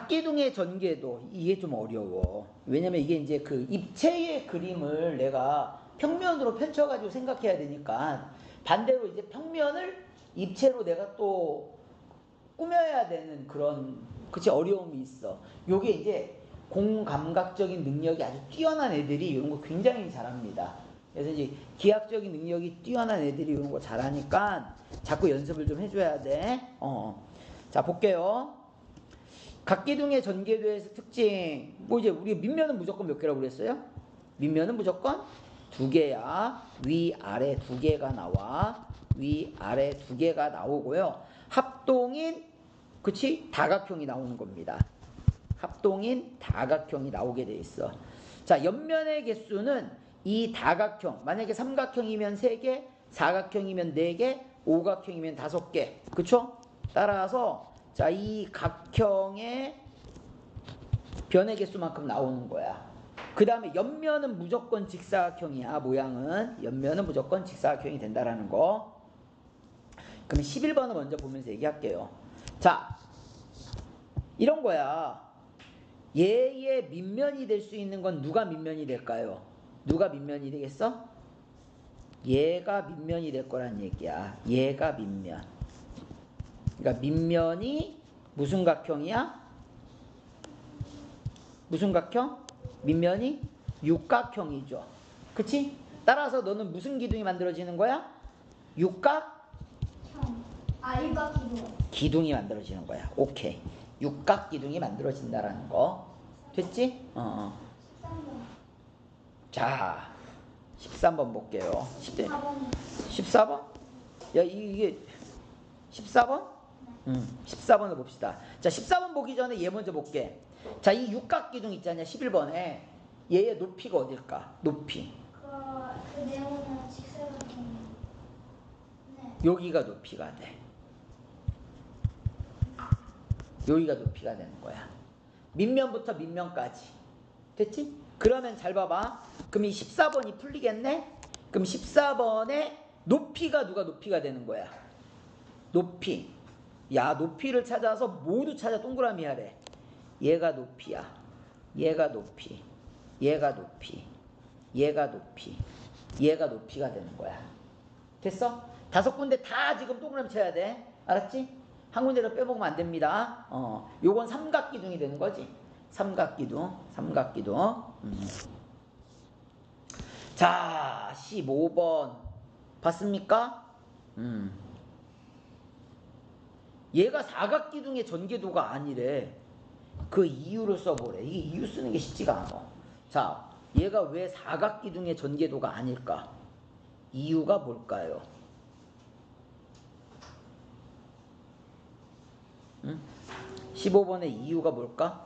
각기둥의 전개도 이게 좀 어려워. 왜냐면 이게 이제 그 입체의 그림을 내가 평면으로 펼쳐가지고 생각해야 되니까 반대로 이제 평면을 입체로 내가 또 꾸며야 되는 그런 그치 어려움이 있어. 요게 이제 공감각적인 능력이 아주 뛰어난 애들이 이런 거 굉장히 잘합니다. 그래서 이제 기하학적인 능력이 뛰어난 애들이 이런 거 잘하니까 자꾸 연습을 좀 해줘야 돼. 자 볼게요. 각기둥의 전개도에서 특징 뭐 이제 우리 밑면은 무조건 몇 개라고 그랬어요? 밑면은 무조건 2개야. 위아래 2개가 나와. 위아래 2개가 나오고요. 합동인 그치? 다각형이 나오는 겁니다. 합동인 다각형이 나오게 돼 있어. 자, 옆면의 개수는 이 다각형 만약에 삼각형이면 3개, 사각형이면 4개, 오각형이면 5개. 그쵸? 따라서 자, 이 각형의 변의 개수만큼 나오는 거야. 그 다음에 옆면은 무조건 직사각형이야. 모양은 옆면은 무조건 직사각형이 된다라는 거. 그럼 11번을 먼저 보면서 얘기할게요. 자, 이런 거야. 얘의 밑면이 될 수 있는 건 누가 밑면이 될까요? 누가 밑면이 되겠어? 얘가 밑면이 될 거란 얘기야. 얘가 밑면. 그러니까 밑면이 무슨 각형이야? 무슨 각형? 밑면이 육각형이죠. 그치? 따라서 너는 무슨 기둥이 만들어지는 거야? 육각? 육각기둥. 기둥이 만들어지는 거야. 오케이. 육각 기둥이 만들어진다라는 거. 됐지? 13번. 자, 13번 볼게요. 14번. 14번? 야, 이게 14번? 14번을 봅시다. 자, 14번 보기 전에 얘 먼저 볼게. 자, 이 육각 기둥 있잖냐, 11번에. 얘의 높이가 어딜까? 높이. 그 네모는 직사각형. 네. 여기가 높이가 돼. 여기가 높이가 되는 거야. 밑면부터 밑면까지. 됐지? 그러면 잘 봐봐. 그럼 이 14번이 풀리겠네? 그럼 14번에 높이가 누가 높이가 되는 거야? 높이. 야, 높이를 찾아서 모두 찾아 동그라미 하래. 얘가 높이야. 얘가 높이. 얘가 높이. 얘가 높이. 얘가 높이가 되는 거야. 됐어? 5군데 다 지금 동그라미 쳐야 돼. 알았지? 한 군데를 빼먹으면 안 됩니다. 요건 삼각기둥이 되는 거지. 삼각기둥. 삼각기둥. 자, 15번. 봤습니까? 얘가 사각기둥의 전개도가 아니래. 그 이유를 써보래. 이게 이유 쓰는 게 쉽지가 않아. 자, 얘가 왜 사각기둥의 전개도가 아닐까? 이유가 뭘까요? 15번의 이유가 뭘까?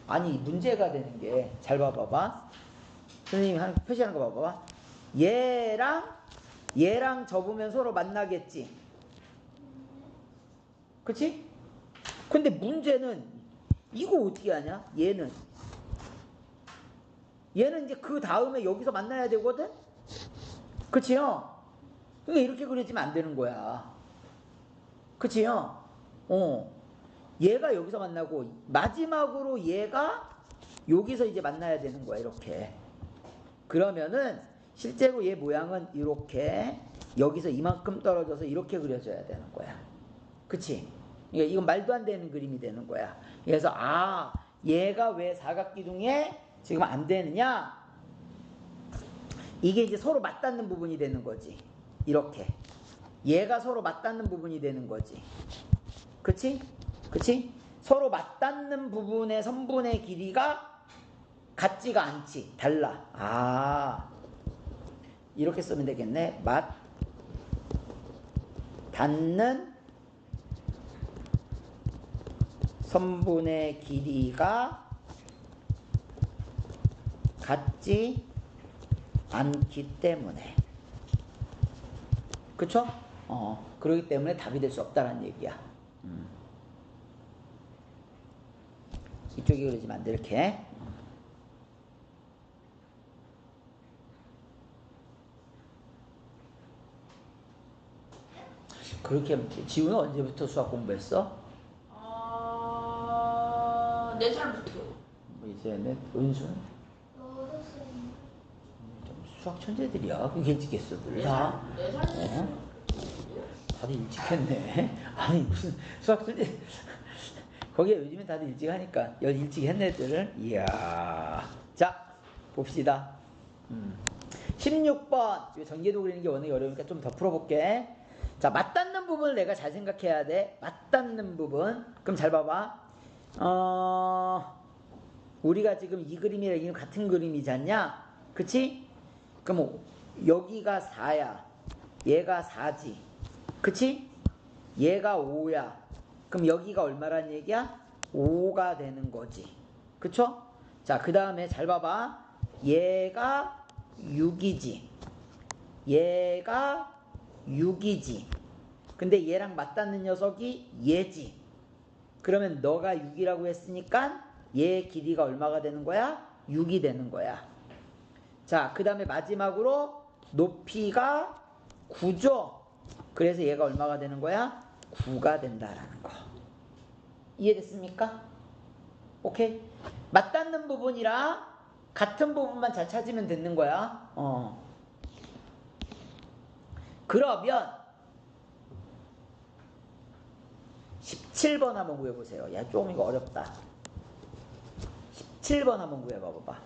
아니, 문제가 되는 게 잘 봐봐봐. 선생님이 표시하는 거 봐봐봐. 얘랑 접으면 서로 만나겠지. 그치? 근데 문제는 이거 어떻게 하냐? 얘는 이제 그 다음에 여기서 만나야 되거든? 그치요? 그러니까 이렇게 그려지면 안 되는 거야. 그치요? 얘가 여기서 만나고 마지막으로 얘가 여기서 이제 만나야 되는 거야. 이렇게. 그러면은 실제로 얘 모양은 이렇게 여기서 이만큼 떨어져서 이렇게 그려져야 되는 거야. 그치? 그러니까 이건 말도 안 되는 그림이 되는 거야. 그래서 얘가 왜 사각기둥에 지금 안 되느냐? 이게 이제 서로 맞닿는 부분이 되는 거지. 이렇게. 얘가 서로 맞닿는 부분이 되는 거지. 그치? 그치? 서로 부분의 선분의 길이가 같지가 않지. 달라. 이렇게 쓰면 되겠네. 닿는 선분의 길이가 같지 않기 때문에. 그쵸? 그러기 때문에 답이 될 수 없다는 얘기야. 이쪽이 그러지만 안 돼, 이렇게. 그렇게 지우는 언제부터 수학 공부했어? 나 4살부터. 뭐 이제 내 은수는 여섯 살. 좀 수학 천재들이야. 그게 일찍했어들 다. 4살. 다들 일찍 했네. 아니 무슨 수학 천재. 거기에 요즘엔 다들 일찍 하니까 일찍 했네 애들을. 이야. 자 봅시다. 16번. 전개도 그리는 게 워낙 어려우니까 좀 더 풀어볼게. 자, 맞닿는 부분을 내가 잘 생각해야 돼. 맞닿는 부분. 그럼 잘 봐봐. 우리가 지금 이 그림이랑 이거 같은 그림이지 않냐? 그치? 그럼 여기가 4야. 얘가 4지. 그치? 얘가 5야. 그럼 여기가 얼마란 얘기야? 5가 되는 거지. 그쵸? 자, 그 다음에 잘 봐봐. 얘가 6이지. 얘가 6이지. 근데 얘랑 맞닿는 녀석이 얘지. 그러면 너가 6이라고 했으니까 얘 길이가 얼마가 되는 거야? 6이 되는 거야. 자, 그 다음에 마지막으로 높이가 9죠. 그래서 얘가 얼마가 되는 거야? 9가 된다라는 거. 이해됐습니까? 오케이? 맞닿는 부분이라 같은 부분만 잘 찾으면 되는 거야. 그러면 17번 한번 구해보세요. 야, 조금 이거 어렵다. 17번 한번 구해봐봐.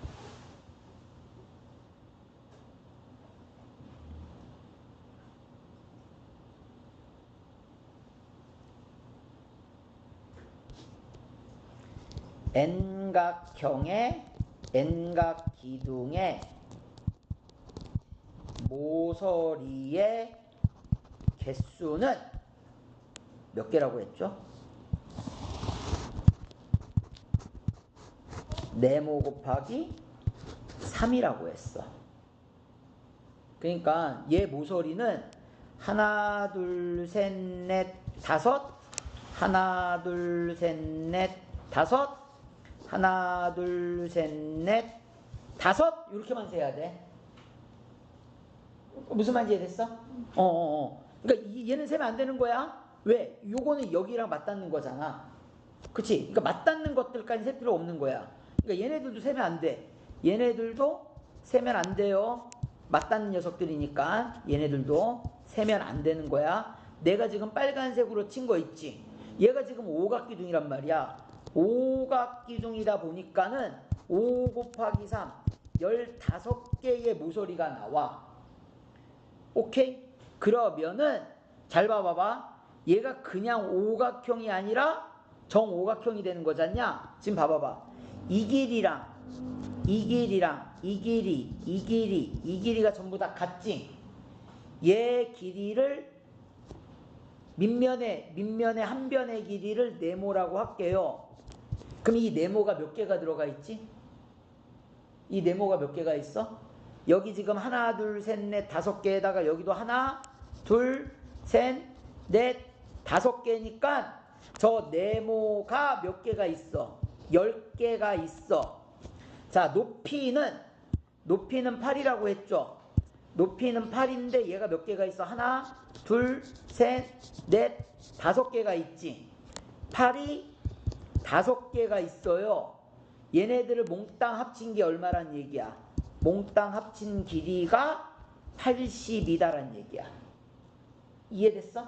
N각형의 N각기둥의 모서리의 개수는 몇 개라고 했죠? 네모 곱하기 3이라고 했어. 그러니까 얘 모서리는 하나, 둘, 셋, 넷, 다섯, 하나, 둘, 셋, 넷, 다섯, 하나, 둘, 셋, 넷, 다섯 이렇게만 세야 돼. 무슨 말인지 이해됐어? 그러니까 얘는 세면 안 되는 거야. 왜? 요거는 여기랑 맞닿는 거잖아. 그치? 그러니까 맞닿는 것들까지 셀 필요 없는 거야. 그러니까 얘네들도 세면 안 돼. 얘네들도 세면 안 돼요. 맞닿는 녀석들이니까 얘네들도 세면 안 되는 거야. 내가 지금 빨간색으로 친 거 있지? 얘가 지금 오각기둥이란 말이야. 오각기둥이다 보니까는 5 곱하기 3 15개의 모서리가 나와. 오케이? 그러면은 잘 봐봐봐. 얘가 그냥 오각형이 아니라 정오각형이 되는 거잖냐? 지금 봐봐봐. 이 길이랑 이 길이랑 이 길이, 이 길이, 이 길이가 전부 다 같지? 얘 길이를 밑면에 한 변의 길이를 네모라고 할게요. 그럼 이 네모가 몇 개가 들어가 있지? 이 네모가 몇 개가 있어? 여기 지금 하나, 둘, 셋, 넷, 5개에다가 여기도 하나, 둘, 셋, 넷, 5개니까 저 네모가 몇 개가 있어? 10개가 있어. 자, 높이는 8이라고 했죠? 높이는 8인데 얘가 몇 개가 있어? 하나, 둘, 셋, 넷, 5개가 있지. 8이 5개가 있어요. 얘네들을 몽땅 합친 게 얼마란 얘기야? 몽땅 합친 길이가 80이다란 얘기야. 이해됐어?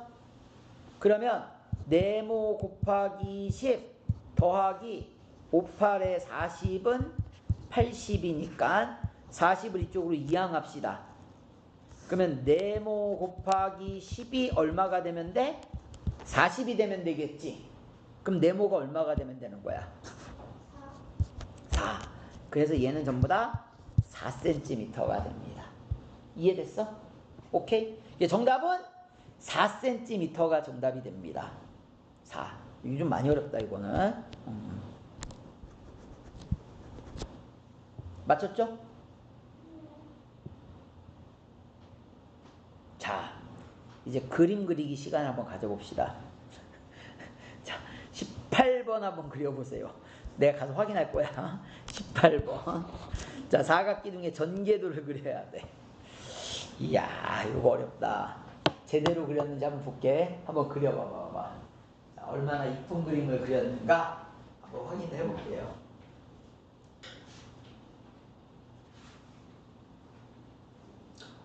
그러면 네모 곱하기 10 더하기 5, 8에 40은 80이니까 40을 이쪽으로 이항합시다. 그러면 네모 곱하기 10이 얼마가 되면 돼? 40이 되면 되겠지. 그럼 네모가 얼마가 되면 되는 거야? 4. 그래서 얘는 전부 다 4cm가 됩니다. 이해됐어? 오케이? 정답은 4cm가 정답이 됩니다. 4. 이게 좀 많이 어렵다 이거는. 맞췄죠? 자, 이제 그림 그리기 시간 한번 가져봅시다. 자, 18번 한번 그려보세요. 내가 가서 확인할 거야. 18번. 자, 사각기둥의 전개도를 그려야 돼. 이야, 이거 어렵다. 제대로 그렸는지 한번 볼게. 한번 그려봐봐. 자, 얼마나 이쁜 그림을 그렸는가 뭐 확인해 볼게요.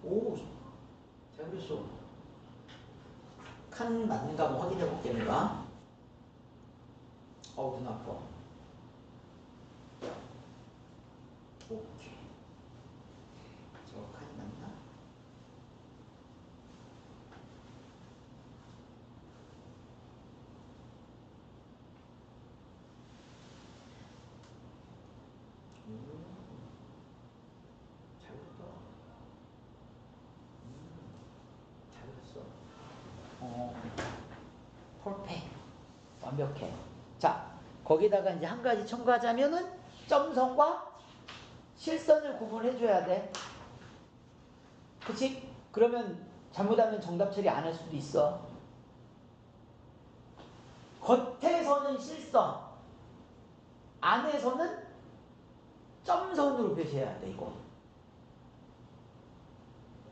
오, 잘 그렸어. 칸 맞는가 한번 확인해 볼게요. 어우, 눈 아파. 오케이. 저 칸이 맞나? 잘 그렸다. 잘 그렸어. 펄펙. 완벽해. 자, 거기다가 이제 한 가지 첨가하자면은 점선과 실선을 구분해줘야 돼. 그치? 그러면 잘못하면 정답 처리 안 할 수도 있어. 겉에서는 실선, 안에서는 점선으로 표시해야 돼, 이거.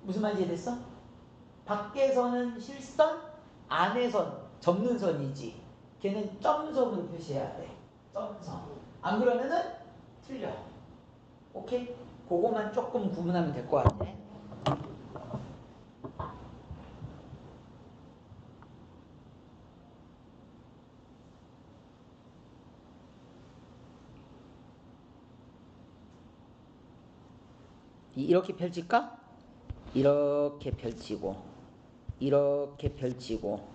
무슨 말인지 이해됐어? 밖에서는 실선, 안에선 접는 선이지. 걔는 점선으로 표시해야 돼. 점선. 안 그러면은 틀려. 오케이? 그거만 조금 구분하면 될 것 같네. 이렇게 펼칠까? 이렇게 펼치고, 이렇게 펼치고,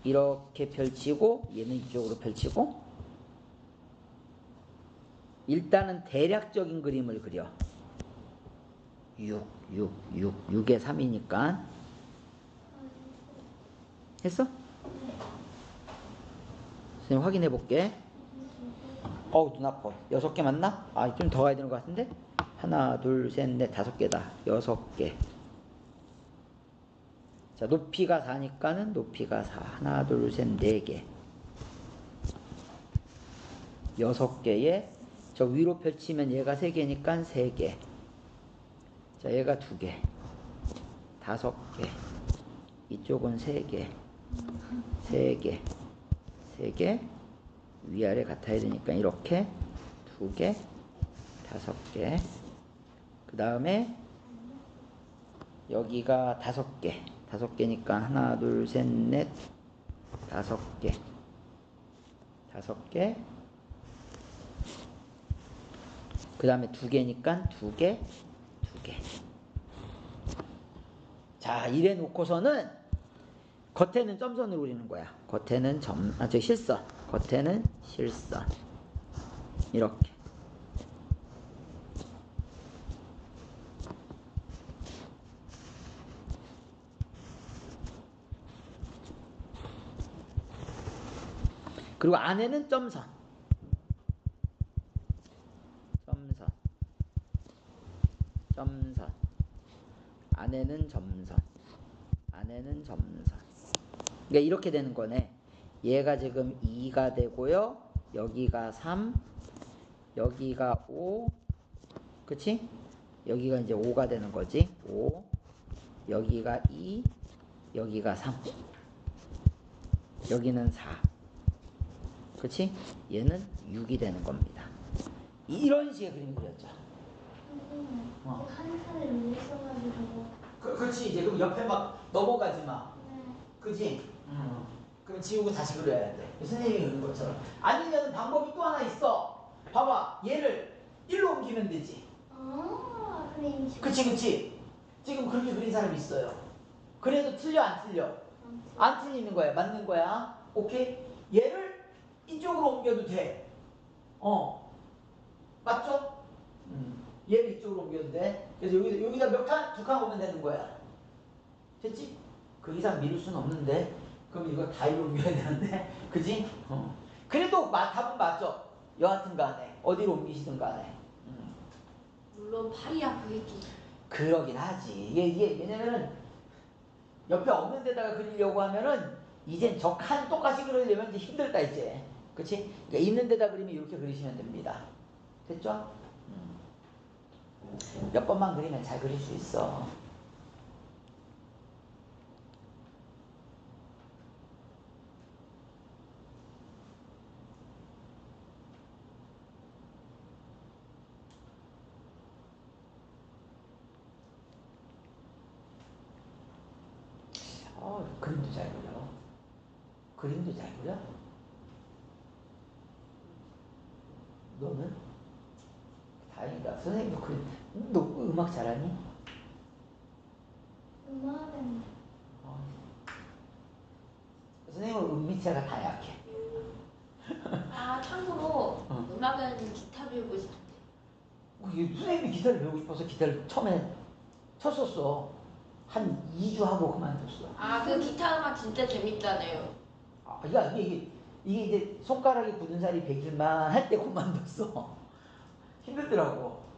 이렇게 펼치고, 얘는 이쪽으로 펼치고. 일단은 대략적인 그림을 그려. 6에 3이니까. 했어? 선생님 확인해 볼게. 어우, 눈 아파. 6개 맞나? 아, 좀 더 가야 되는 것 같은데? 하나, 둘, 셋, 넷, 5개다. 6개. 자, 높이가 4니까는 높이가 4. 하나, 둘, 셋, 4개. 6개에 저 위로 펼치면 얘가 3개니까 3개. 자, 얘가 2개. 5개. 이쪽은 3개. 3개. 3개. 위아래 같아야 되니까 이렇게 2개. 5개. 그 다음에 여기가 5개. 5개니까 하나, 둘, 셋, 넷, 5개. 5개. 그 다음에 2개니까 2개, 2개. 자, 이래 놓고서는 겉에는 점선으로 그리는 거야. 겉에는 실선. 겉에는 실선. 이렇게. 그리고 안에는 점선. 점선. 점선. 안에는 점선. 안에는 점선. 그러니까 이렇게 되는 거네. 얘가 지금 2가 되고요. 여기가 3. 여기가 5. 그치? 여기가 이제 5가 되는 거지. 5. 여기가 2. 여기가 3. 여기는 4. 그치? 얘는 6이 되는 겁니다. 이런 식의 그림 그렸죠. 한 칸을 못 써가지고. 그렇지. 이제 그럼 옆에 막 넘어가지 마. 네. 그지? 그럼 지우고 다시 그려야 돼. 선생님이 그린 것처럼. 아니면 방법이 또 하나 있어. 봐봐. 얘를 1로 옮기면 되지. 아, 그림. 그치. 지금 그렇게 그린 사람이 있어요. 그래도 틀려 안 틀려? 안 틀리는 거야. 맞는 거야. 오케이? 얘를 이쪽으로 옮겨도 돼. 맞죠? 얘를 이쪽으로 옮겨도 돼. 그래서 여기다 몇 칸? 2칸 오면 되는 거야. 됐지? 그 이상 미룰 수는 없는데. 그럼 이거 다 이로 옮겨야 되는데. 그지? 그래도 답은 맞죠? 여하튼 간에. 어디로 옮기시든 간에. 물론 팔이 아프겠지. 그러긴 하지. 이게 왜냐면은 옆에 없는 데다가 그리려고 하면은 이젠 저 칸 똑같이 그리려면 이제 힘들다 이제. 그치? 그러니까 있는 데다 그리면 이렇게 그리시면 됩니다. 됐죠? 몇 번만 그리면 잘 그릴 수 있어. 그림도 잘 그려. 그림도 잘 그려? 너는? 다행이다. 선생님도 그림. 너 음악 잘하니? 음악은 선생님은 음미체가 다 약해. 아 참고로 어. 음악은 기타 배우고 싶은데. 이게 선생님이 기타를 배우고 싶어서 기타를 처음에 쳤었어. 한 2주 하고 그만뒀어. 아 그 기타 음악 진짜 재밌다네요. 아, 이게 이제 손가락에 굳은 살이 100일만 할 때 그만뒀어. 힘들더라고.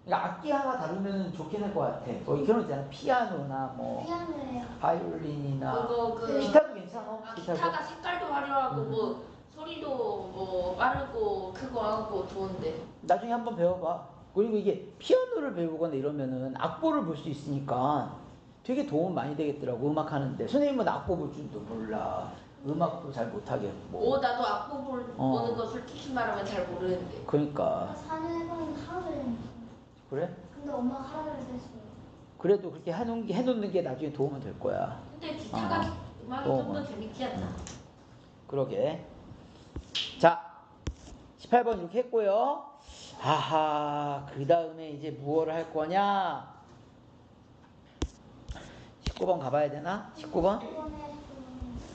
그러니까 악기 하나 다루면 좋긴 할 것 같아. 뭐 그런 거 있잖아. 피아노나 뭐 피아노예요. 바이올린이나 그거 그 기타도 괜찮아. 아, 기타도. 기타가 색깔도 화려하고 뭐 소리도 뭐 빠르고 그거 하고 좋은데. 나중에 한번 배워봐. 그리고 이게 피아노를 배우거나 이러면은 악보를 볼 수 있으니까 되게 도움 많이 되겠더라고. 음악 하는데. 선생님은 악보 볼 줄도 몰라. 음악도 잘 못하겠고. 나도 악보 보는 거 솔직히 말하면 잘 모르는데. 그러니까. 4년은 하루 종일 그래? 근데 엄마가 하라고 해서 했어요. 그래도 그렇게 해놓는 게 나중에 도움은 될 거야. 근데 기타가 음악이 좀 더 재밌지 않나? 그러게. 자, 18번 이렇게 했고요. 아하, 그 다음에 이제 무엇을 할 거냐? 19번 가봐야 되나? 19번?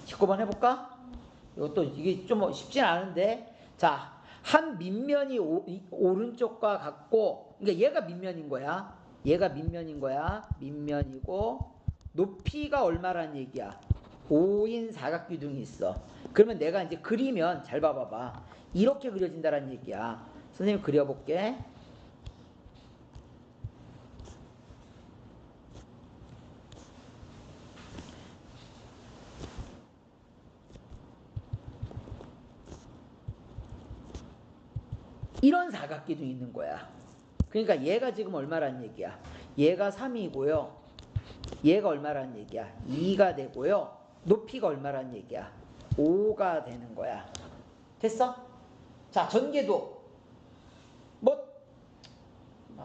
19번 해볼까? 이것도 이게 좀 쉽진 않은데. 자, 한 밑면이 오른쪽과 같고, 그러니까 얘가 밑면인 거야. 얘가 밑면인 거야. 밑면이고, 높이가 얼마란 얘기야? 5인 사각기둥이 있어. 그러면 내가 이제 그리면, 잘 봐봐봐. 이렇게 그려진다는 얘기야. 선생님 그려볼게. 이런 사각기둥이 있는 거야. 그러니까 얘가 지금 얼마란 얘기야? 얘가 3이고요. 얘가 얼마란 얘기야? 2가 되고요. 높이가 얼마란 얘기야? 5가 되는 거야. 됐어? 자, 전개도 뭐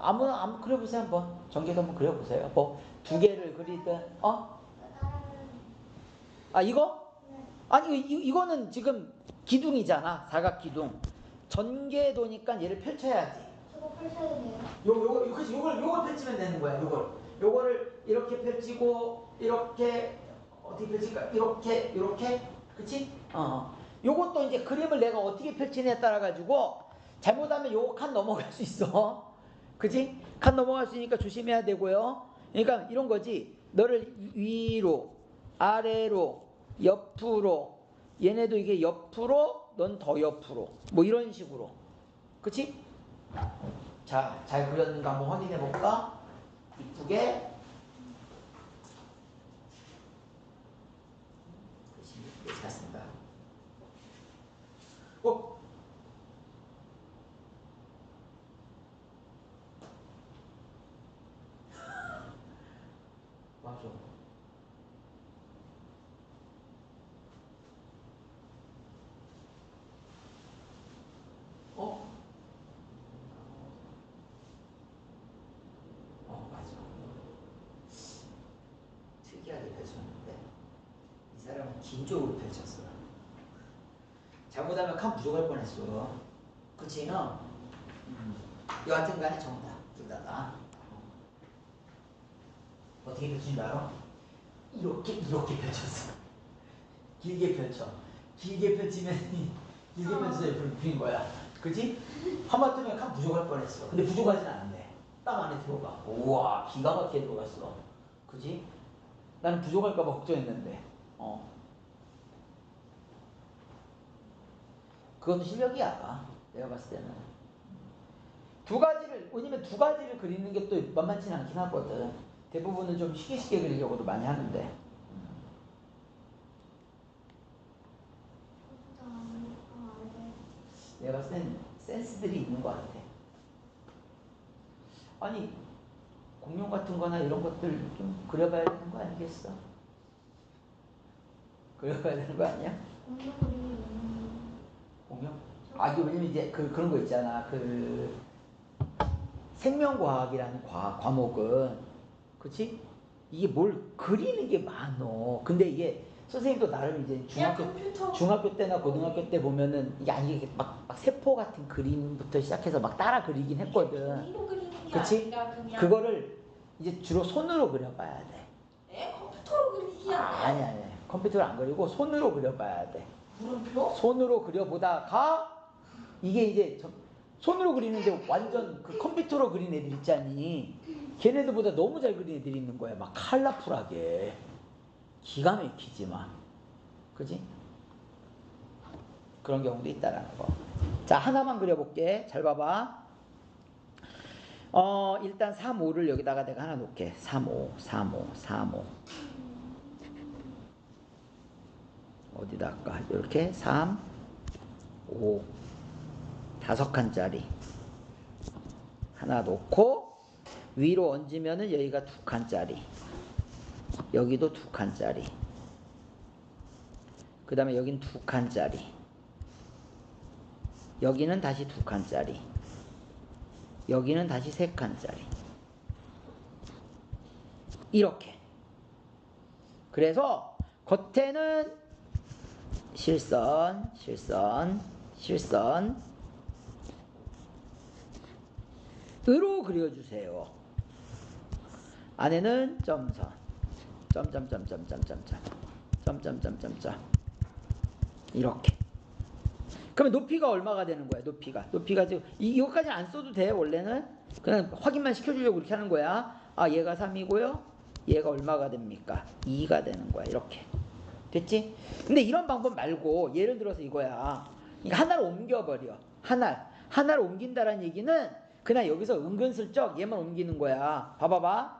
아무 그려보세요 한번. 전개도 한번 그려보세요. 뭐 두 개를 그리든 아 이거? 아니 이거는 지금 기둥이잖아. 사각기둥. 전개도니까 얘를 펼쳐야지. 저거 펼쳐야 돼요. 요걸 펼치면 되는 거야. 요거를 이렇게 펼치고 이렇게 어떻게 펼칠까? 이렇게 그치? 요것도 이제 그림을 내가 어떻게 펼치냐에 따라 가지고 잘못하면 요거 칸 넘어갈 수 있어. 그치? 칸 넘어갈 수 있으니까 조심해야 되고요. 그러니까 이런 거지. 너를 위로, 아래로, 옆으로, 얘네도 이게 옆으로, 넌 더 옆으로. 뭐 이런 식으로. 그치? 자, 잘 그렸는가 한번 확인해 볼까? 이쁘게. 그렇지, 잘했습니다. 맞아. 맞아. 특이하게 펼쳤는데 이 사람은 긴 쪽으로 펼쳤어. 잘못하면 칸 부족할 뻔했어. 그치, 너? 여하튼 간에 정답. 둘 다. 어떻게 펼친 줄 알아? 이렇게 펼쳤어. 길게 펼쳐. 길게 펼치면 길게 펼쳐서 옆으로 굽힌 거야. 그치? 하마터면 칸 부족할 뻔했어. 근데 부족하진 않은데 딱 안에 들어가. 우와, 기가 막히게 들어갔어. 그치? 나는 부족할까봐 걱정했는데. 그건 실력이야. 내가 봤을 때는. 왜냐면 두 가지를 그리는 게 또 만만치는 않긴 하거든. 대부분은 좀 쉽게 그리려고도 많이 하는데. 내가 봤을 땐 센스들이 있는 것 같아. 아니, 공룡 같은 거나 이런 것들 좀 그려봐야 되는 거 아니겠어? 그려봐야 되는 거 아니야? 공룡? 이게 왜냐면 이제 그런 거 있잖아. 생명과학이라는 과목은, 그치? 이게 뭘 그리는 게 많어. 근데 이게 선생님도 나름 이제 그냥 컴퓨터. 중학교 때나 고등학교 때 보면은 이게 아니 막 세포 같은 그림부터 시작해서 막 따라 그리긴 했거든. 종이로 그리는 게 그치? 아니라 그냥. 그거를 이제 주로 손으로 그려봐야 돼. 네? 컴퓨터로 그리지 않아요? 아니. 컴퓨터로 안 그리고 손으로 그려봐야 돼. 물음표? 손으로 그려보다가 이게 이제 손으로 그리는데 완전 그 컴퓨터로 그린 애들 있잖니. 걔네들보다 너무 잘 그린 애들이 있는 거야. 막 컬러풀하게. 기가 막히지 막. 그지? 그런 경우도 있다라는 거. 자, 하나만 그려볼게. 잘 봐봐. 일단 3, 5를 여기다가 내가 하나 놓을게. 3, 5. 어디다 할까? 이렇게 3, 5. 5칸짜리. 하나 놓고 위로 얹으면은 여기가 2칸짜리. 여기도 2칸짜리. 그 다음에 여긴 2칸짜리. 여기는 다시 2칸짜리. 여기는 다시 3칸짜리. 이렇게. 그래서 겉에는 실선 으로 그려주세요. 안에는 점선 이렇게. 그러면 높이가 얼마가 되는 거야? 높이가 지금 이거까지 안 써도 돼. 원래는 그냥 확인만 시켜주려고 이렇게 하는 거야. 아, 얘가 3이고요 얘가 얼마가 됩니까? 2가 되는 거야. 이렇게 됐지? 근데 이런 방법 말고 예를 들어서 이거야. 그러니까 하나를 옮겨버려. 하나를 옮긴다라는 얘기는 그냥 여기서 은근슬쩍 얘만 옮기는 거야. 봐봐봐.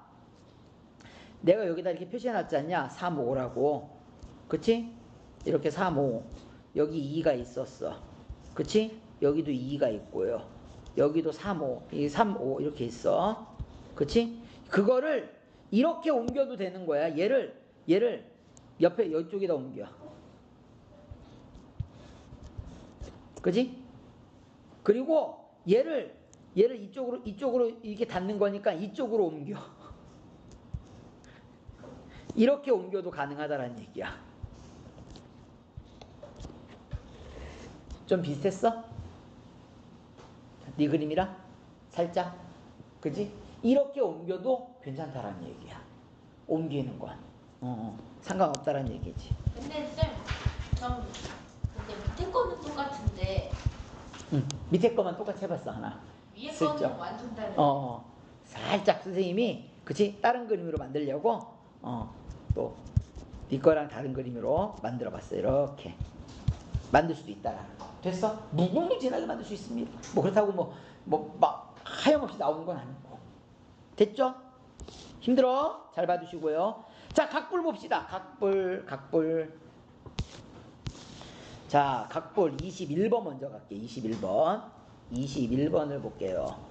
내가 여기다 이렇게 표시해놨지 않냐? 3, 5라고. 그치? 이렇게 3, 5. 여기 2가 있었어. 그치? 여기도 2가 있고요. 여기도 3, 5. 이 3, 5 이렇게 있어. 그치? 그거를 이렇게 옮겨도 되는 거야. 얘를 옆에 이쪽에다 옮겨. 그치? 그리고 얘를 이쪽으로 이렇게 닿는 거니까 이쪽으로 옮겨. 이렇게 옮겨도 가능하다라는 얘기야. 좀 비슷했어? 네 그림이랑? 살짝? 그지? 이렇게 옮겨도 괜찮다라는 얘기야. 옮기는 건. 상관없다라는 얘기지. 근데 쌤, 근데 밑에 거는 똑같은데 밑에 거만 똑같이 해봤어 하나. 위에 슬쩍. 거는 완전 다른. 살짝 선생님이 그치? 다른 그림으로 만들려고 또 네 거랑 다른 그림으로 만들어봤어. 이렇게 만들 수도 있다라는 거. 됐어? 무궁무진하게 만들 수 있습니다. 뭐 그렇다고 막 하염없이 나오는 건 아니고. 됐죠? 힘들어? 잘 봐주시고요. 자, 각불 봅시다. 각불. 자, 각불 21번 먼저 갈게. 21번을 볼게요.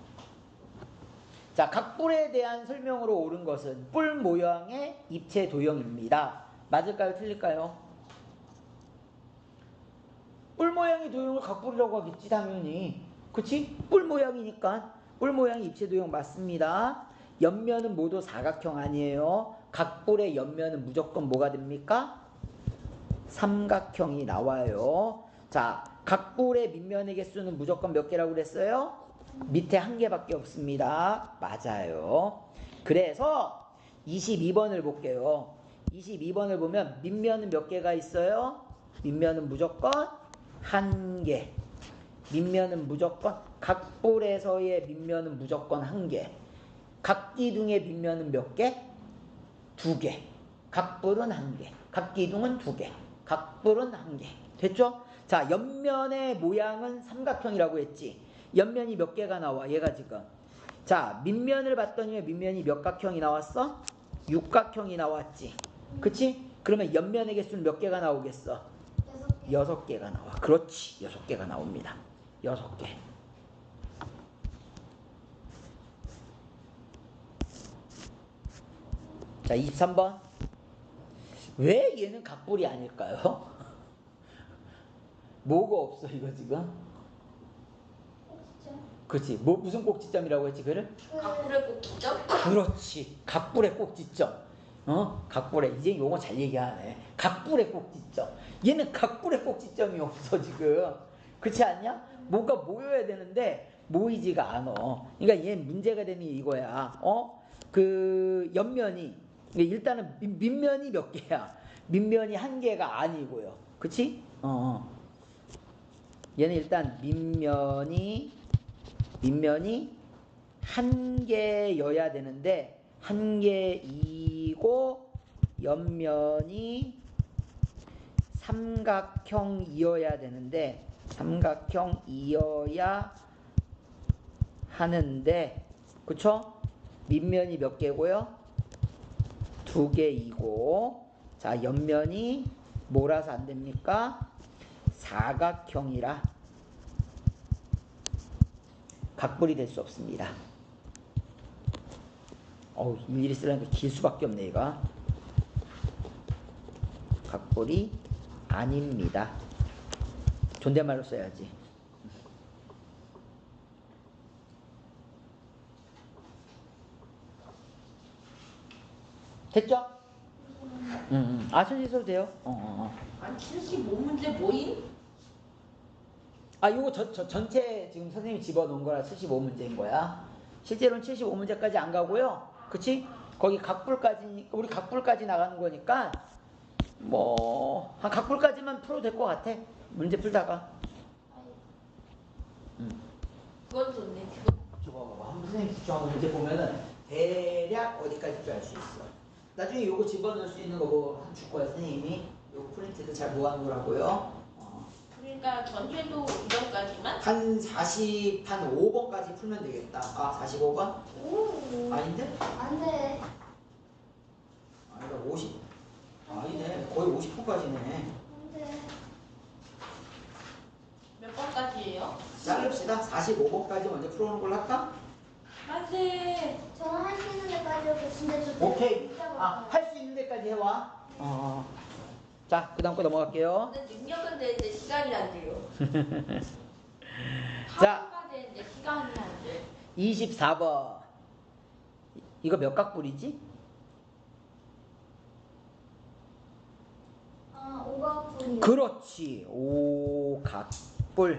자, 각불에 대한 설명으로 옳은 것은 뿔 모양의 입체 도형입니다. 맞을까요? 틀릴까요? 뿔 모양의 도형을 각불이라고 하겠지, 당연히. 그치? 뿔 모양이니까. 뿔 모양의 입체 도형 맞습니다. 옆면은 모두 사각형 아니에요. 각불의 옆면은 무조건 뭐가 됩니까? 삼각형이 나와요. 자, 각불의 밑면의 개수는 무조건 몇 개라고 그랬어요? 밑에 한 개밖에 없습니다. 맞아요. 그래서 22번을 볼게요. 22번을 보면 밑면은 몇 개가 있어요? 밑면은 무조건 한 개. 밑면은 무조건 각불에서의 밑면은 무조건 한 개. 각기둥의 밑면은 몇 개? 2개. 각불은 한 개. 각기둥은 2개. 각불은 한 개. 됐죠? 자, 옆면의 모양은 삼각형이라고 했지. 옆면이 몇 개가 나와? 얘가 지금. 자, 밑면을 봤더니 밑면이 몇 각형이 나왔어? 육각형이 나왔지. 그치? 그러면 옆면의 개수는 몇 개가 나오겠어? 6개가 나와. 그렇지. 6개가 나옵니다. 6개. 자, 23번. 왜 얘는 각불이 아닐까요? 뭐가 없어 이거 지금? 그렇지. 무슨 꼭지점이라고 했지 그를? 각불의 꼭지점? 그렇지. 각불의 꼭지점. 각불의 이제 요거 잘 얘기하네. 각불의 꼭지점. 얘는 각불의 꼭지점이 없어 지금. 그렇지 않냐? 뭐가 모여야 되는데 모이지가 않아. 그러니까 얘 문제가 되는 게 이거야. 그 옆면이 일단은 밑면이 몇 개야? 밑면이 한 개가 아니고요. 그치? 얘는 일단 밑면이 한 개여야 되는데 한 개이고 옆면이 삼각형이어야 되는데 삼각형이어야 하는데 그쵸? 밑면이 몇 개고요? 2개이고 자 옆면이 뭐라서 안 됩니까? 사각형이라 각불이 될 수 없습니다. 일일이 쓰려니까 길 수밖에 없네 얘가. 각불이 아닙니다. 존댓말로 써야지. 됐죠? 천천히 써도 돼요. 아니 75문제 모임? 요거 전체 지금 선생님이 집어넣은 거라 75문제인 거야. 실제로는 75문제까지 안 가고요. 그치? 거기 각불까지, 우리 각불까지 나가는 거니까, 한 각불까지만 풀어도 될 것 같아. 문제 풀다가. 그건 좋네. 그거. 저거 한 선생님 집중하고 문제 보면은 대략 어디까지 줄 알 수 있어. 나중에 요거 집어넣을 수 있는 거 줄 거야, 선생님이. 요거 프린트도 잘 모아놓으라고요. 그러니까 전체도 이전까지만? 한 5번까지 풀면 되겠다. 45번? 오. 아닌데? 안 돼. 아니다, 50. 아니네. 거의 50분까지네. 안 돼. 몇 번까지예요? 자, 봅시다. 45번까지 먼저 풀어오는 걸로 할까? 안 돼. 저는 할 수 있는 데까지 해도 진짜 좋다. 오케이. 할 수 있는 데까지 해와. 자, 그 다음 거 넘어갈게요. 근데 능력은 되는데 시간이 안 돼요. 자. 하루가 되는데 시간이 안 돼. 24번. 이거 몇 각불이지? 오각분이요. 그렇지. 5각불.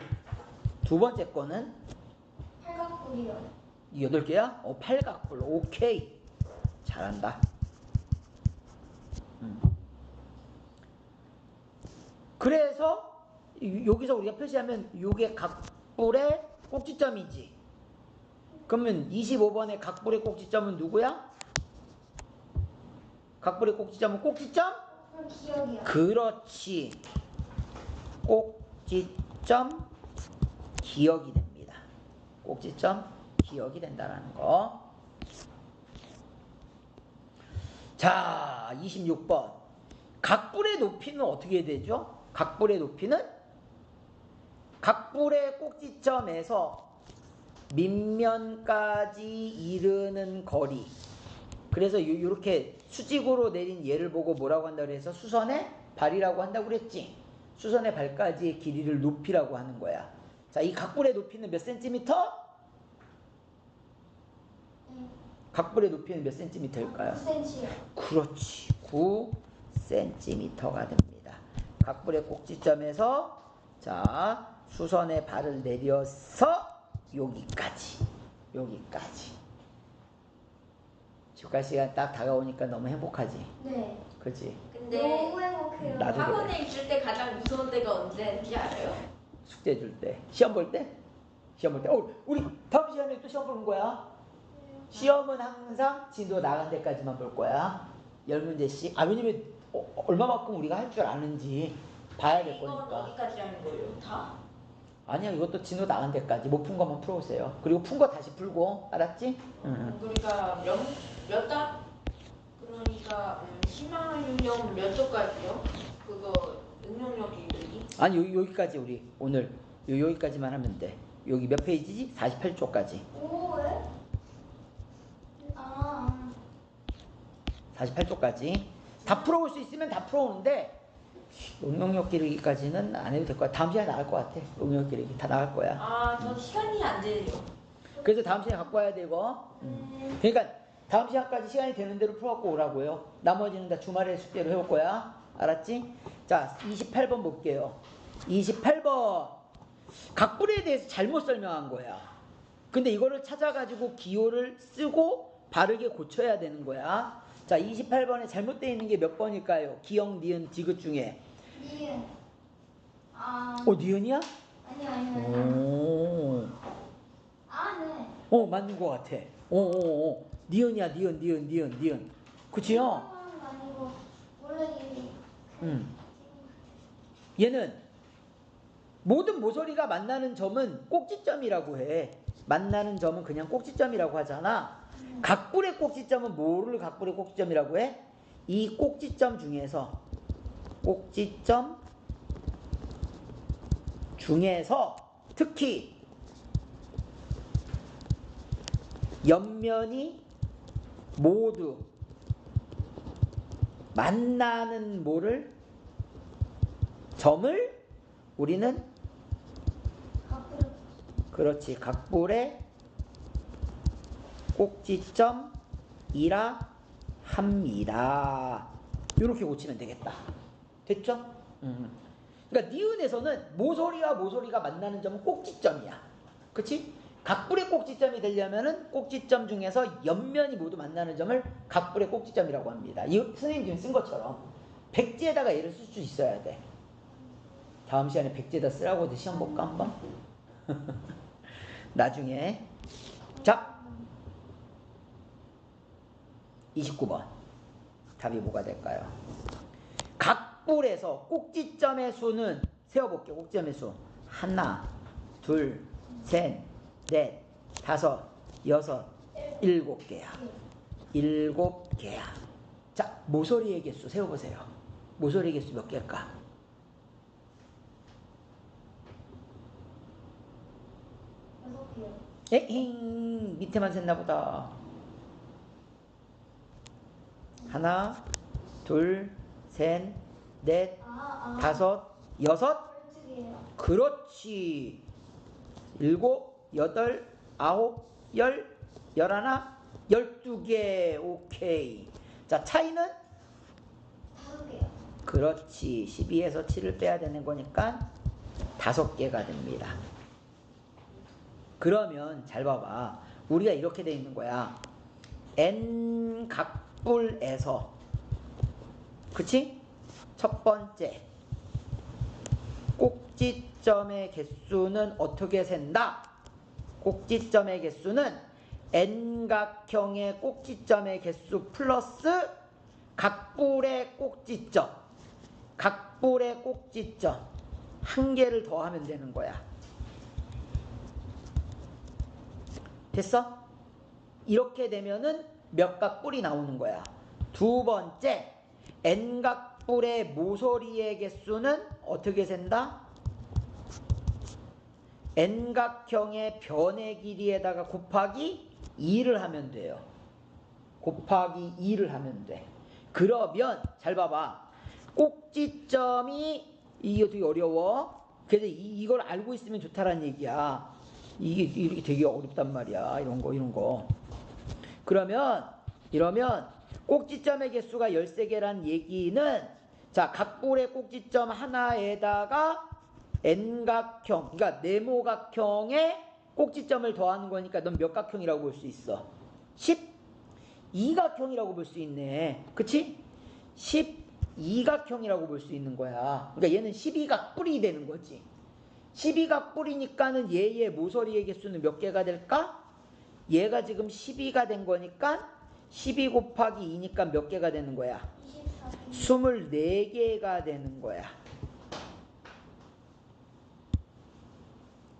두 번째 거는? 8각분이요. 8개야? 8각불. 오케이. 잘한다. 그래서 여기서 우리가 표시하면 요게 각불의 꼭지점이지. 그러면 25번의 각불의 꼭지점은 누구야? 각불의 꼭지점은 꼭지점? 그럼 기억이요. 그렇지. 꼭지점 기억이 됩니다. 꼭지점 기억이 된다라는 거. 자, 26번. 각불의 높이는 어떻게 되죠? 각불의 높이는 각불의 꼭지점에서 밑면까지 이르는 거리. 그래서 이렇게 수직으로 내린 얘를 보고 뭐라고 한다고 그래서 수선의 발이라고 한다고 그랬지. 수선의 발까지의 길이를 높이라고 하는 거야. 자, 이 각불의 높이는 몇 센티미터? 각불의 높이는 몇 센티미터일까요? 9cm요. 그렇지. 9cm가 됩니다. 각불의 꼭지점에서 자, 수선의 발을 내려서 여기까지. 집갈 시간 딱 다가오니까 너무 행복하지. 네. 그렇지? 근데 너무 행복해요. 나도 학원에 있을 때 가장 무서운 때가 언제인지 알아요? 숙제 줄 때, 시험 볼 때. 우리 다음 시간에 또 시험 보는 거야. 시험은 항상 진도 나간 데까지만 볼 거야. 10문제씩. 왜냐면 얼마만큼 우리가 할 줄 아는지 봐야 될 이건 거니까. 어디까지 하는 거예요? 다? 아니야, 이것도 진도 나간 데까지 못 푼 것만 풀어오세요. 그리고 푼 거 다시 풀고, 알았지? 그러니까 몇 달? 그러니까 10만 원 유형 몇 조까지요? 그거 응용력 기르기? 아니, 여기까지 우리 오늘 여기까지만 하면 돼. 여기 몇 페이지지? 48쪽까지. 오, 왜? 48쪽까지. 다 풀어올 수 있으면 다 풀어오는데 응용력 기르기까지는 안 해도 될 거야. 다음 시간에 나갈 것 같아. 응용력 기르기 다 나갈 거야. 전 시간이 안 돼요. 그래서 다음 시간에 갖고 와야 되고. 그러니까 다음 시간까지 시간이 되는 대로 풀어갖고 오라고요. 나머지는 다 주말에 숙제로 해올 거야. 알았지? 자, 28번 볼게요. 28번. 각분에 대해서 잘못 설명한 거야. 근데 이거를 찾아가지고 기호를 쓰고 바르게 고쳐야 되는 거야. 자, 28번에 잘못되어 있는 게 몇 번일까요? 기역, 니은, 디귿 중에. 니은. 니은이야? 아니요. 오. 네. 맞는 것 같아. 니은이야, 니은. 그치요? 아니고 원래 얘는 모든 모서리가 만나는 점은 꼭지점이라고 해. 만나는 점은 그냥 꼭지점이라고 하잖아. 각불의 꼭지점은 뭐를 각불의 꼭지점이라고 해? 이 꼭지점 중에서 특히 옆면이 모두 만나는 점을 우리는 그렇지, 각불의 꼭지점이라 합니다. 이렇게 고치면 되겠다. 됐죠? 그러니까 니은에서는 모서리와 모서리가 만나는 점은 꼭지점이야. 그치? 각불의 꼭지점이 되려면은 꼭지점 중에서 옆면이 모두 만나는 점을 각불의 꼭지점이라고 합니다. 이 선생님 지금 쓴 것처럼 백지에다가 얘를 쓸 수 있어야 돼. 다음 시간에 백지에다 쓰라고 시험 볼까 한번? 나중에. 자, 29번 답이 뭐가 될까요? 각불에서 꼭지점의 수는 세어볼게요. 꼭지점의 수 하나, 둘, 셋, 넷, 다섯, 여섯, 7개야. 7개야. 자, 모서리의 개수 세어보세요. 모서리의 개수 몇 개일까? 6개요. 에잉, 밑에만 셌나 보다. 하나, 둘, 셋, 넷, 다섯, 여섯. 12개요. 그렇지. 7, 8, 9, 10, 11, 12개. 오케이. 자, 차이는? 5개요. 그렇지. 12에서 7을 빼야 되는 거니까 5개가 됩니다. 그러면 잘 봐봐. 우리가 이렇게 돼 있는 거야. n 각불에서, 그치? 첫 번째 꼭지점의 개수는 어떻게 센다? 꼭지점의 개수는 n각형의 꼭지점의 개수 플러스 각불의 꼭지점 한 개를 더하면 되는 거야. 됐어? 이렇게 되면은 몇 각불이 나오는 거야. 두 번째, n각불의 모서리의 개수는 어떻게 센다? n각형의 변의 길이에다가 곱하기 2를 하면 돼요. 곱하기 2를 하면 돼. 그러면 잘 봐봐. 꼭지점이, 이게 되게 어려워. 그래서 이걸 알고 있으면 좋다라는 얘기야. 이게 이렇게 되게 어렵단 말이야. 이런 거. 그러면 이러면 꼭지점의 개수가 13개란 얘기는, 자, 각불의 꼭지점 하나에다가 n각형, 그러니까 네모각형의 꼭지점을 더하는 거니까 넌 몇 각형이라고 볼 수 있어? 12각형이라고 볼 수 있네. 그치? 12각형이라고 볼 수 있는 거야. 그러니까 얘는 12각뿔이 되는 거지. 12각뿔이니까는 얘의 모서리의 개수는 몇 개가 될까? 얘가 지금 12가 된 거니까 12 곱하기 2니까 몇 개가 되는 거야? 24개가 되는 거야.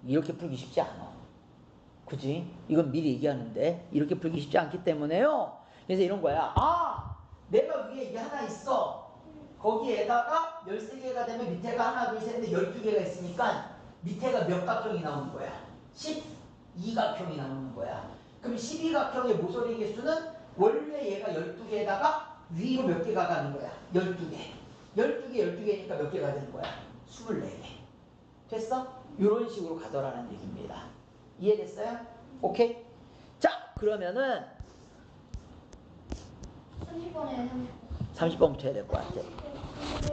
이렇게 풀기 쉽지 않아. 그지? 이건 미리 얘기하는데 이렇게 풀기 쉽지 않기 때문에요. 그래서 이런 거야. 내가 위에 이게 하나 있어. 거기에다가 13개가 되면 밑에가 하나, 둘, 셋, 넷, 12개가 있으니까 밑에가 몇 각형이 나오는 거야? 12각형이 나오는 거야. 그럼 12각형의 모서리 개수는 원래 얘가 12개에다가 위로 몇 개가 가는 거야? 12개. 12개니까 몇 개가 되는 거야? 24개. 됐어? 이런 식으로 가더라는 얘기입니다. 이해됐어요? 오케이? 자, 그러면은 30번에 30번부터 해야 될 것 같아.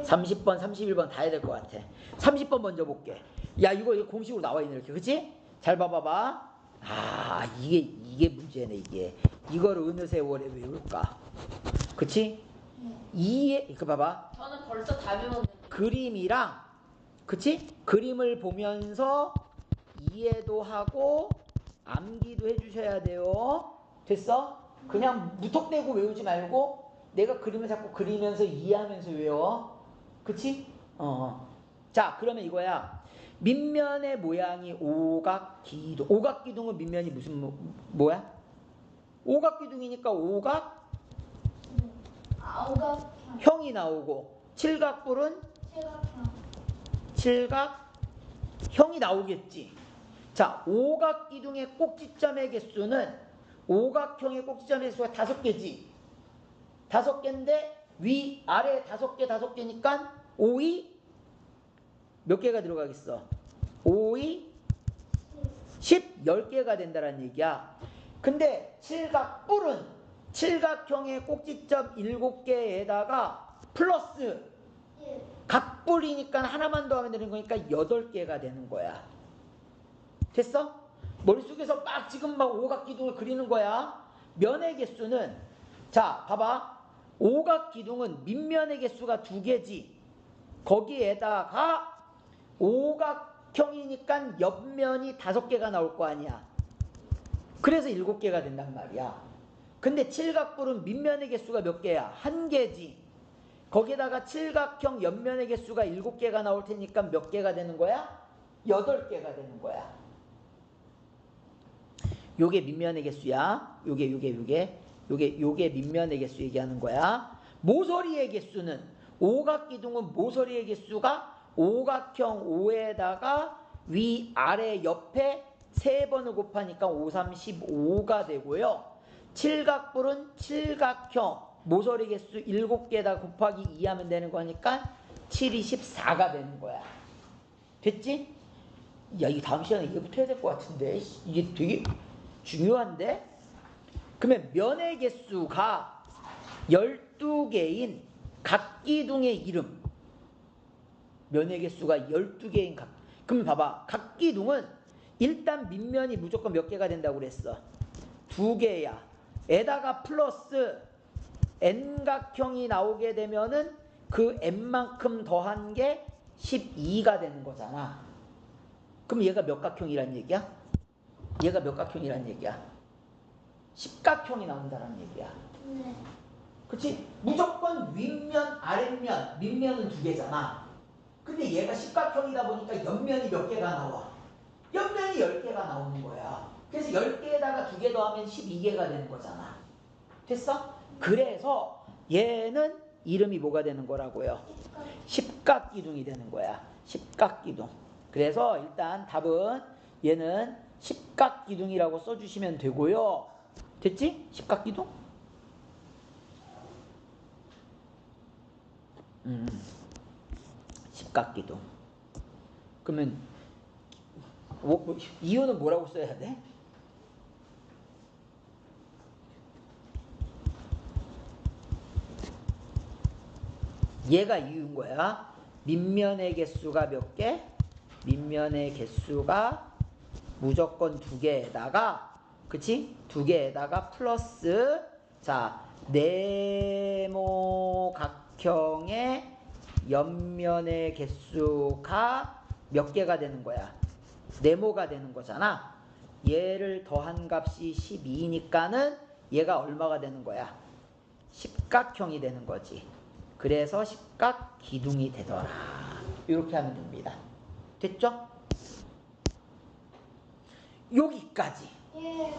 30번, 31번 다 해야 될 것 같아. 30번 먼저 볼게. 야, 이거 공식으로 나와 있네, 이렇게. 그치? 잘 봐봐봐. 아, 이게 문제네, 이게. 이거를 어느 세월에 외울까? 그치? 이거 봐봐. 저는 벌써 답이 먹는데. 그림이랑, 그치? 그림을 보면서 이해도 하고, 암기도 해주셔야 돼요. 됐어? 그냥 무턱대고 외우지 말고, 내가 그림을 자꾸 그리면서 이해하면서 외워. 그치? 자, 그러면 이거야. 밑면의 모양이 오각기둥. 오각기둥은 밑면이 무슨 뭐야? 오각기둥이니까 오각형이 나오고, 칠각뿔은 칠각형이 나오겠지. 자, 오각기둥의 꼭지점의 개수는 오각형의 꼭지점의 개수가 5개지. 5개인데 위, 아래 5개, 5개니까 5이 몇 개가 들어가겠어? 5이 10, 10개가 된다는 얘기야. 근데 칠각뿔은 칠각형의 꼭지점 7개에다가 플러스 각뿔이니까 하나만 더 하면 되는 거니까 8개가 되는 거야. 됐어? 머릿속에서 막 지금 막 오각기둥을 그리는 거야. 면의 개수는, 자, 봐봐. 오각기둥은 밑면의 개수가 2개지. 거기에다가 오각형이니까 옆면이 5개가 나올 거 아니야. 그래서 7개가 된단 말이야. 근데 칠각뿔은 밑면의 개수가 몇 개야? 1개지. 거기에다가 칠각형 옆면의 개수가 7개가 나올 테니까 몇 개가 되는 거야? 8개가 되는 거야. 요게 밑면의 개수야. 요게 밑면의 개수 얘기하는 거야. 모서리의 개수는, 오각기둥은 모서리의 개수가 오각형 5에다가 위, 아래, 옆에 3번을 곱하니까 5, 3, 15가 되고요. 칠각뿔은 칠각형 모서리 개수 7개에다 곱하기 2 하면 되는 거니까 7이 14가 되는 거야. 됐지? 야, 이 다음 시간에 이거부터 해야 될 것 같은데. 이게 되게 중요한데? 그러면 면의 개수가 12개인 각기둥의 이름. 면의 개수가 12개인 그럼 봐봐. 각기둥은 일단 밑면이 무조건 몇 개가 된다고 그랬어? 2개야. 에다가 플러스 n각형이 나오게 되면은 그 n만큼 더한 게 12가 되는 거잖아. 그럼 얘가 몇 각형이란 얘기야? 얘가 몇 각형이란 얘기야? 10각형이 나온다는 얘기야. 그치? 무조건 윗면, 아랫면, 밑면은 2개잖아. 근데 얘가 10각형이다 보니까 옆면이 몇 개가 나와? 옆면이 10개가 나오는 거야. 그래서 10개에다가 2개 더하면 12개가 되는 거잖아. 됐어? 그래서 얘는 이름이 뭐가 되는 거라고요? 십각기둥이 되는 거야. 십각기둥. 그래서 일단 답은 얘는 십각기둥이라고 써주시면 되고요. 됐지? 십각기둥? 십각기둥. 그러면 이유는 뭐라고 써야 돼? 얘가 이유인 거야. 밑면의 개수가 몇 개? 밑면의 개수가 무조건 2개에다가, 그치? 2개에다가 플러스, 자, 네모각형의 옆면의 개수가 몇 개가 되는 거야? 네모가 되는 거잖아. 얘를 더한 값이 12니까는 얘가 얼마가 되는 거야? 십각형이 되는 거지. 그래서 십각기둥이 되더라. 이렇게 하면 됩니다. 됐죠? 여기까지. 예.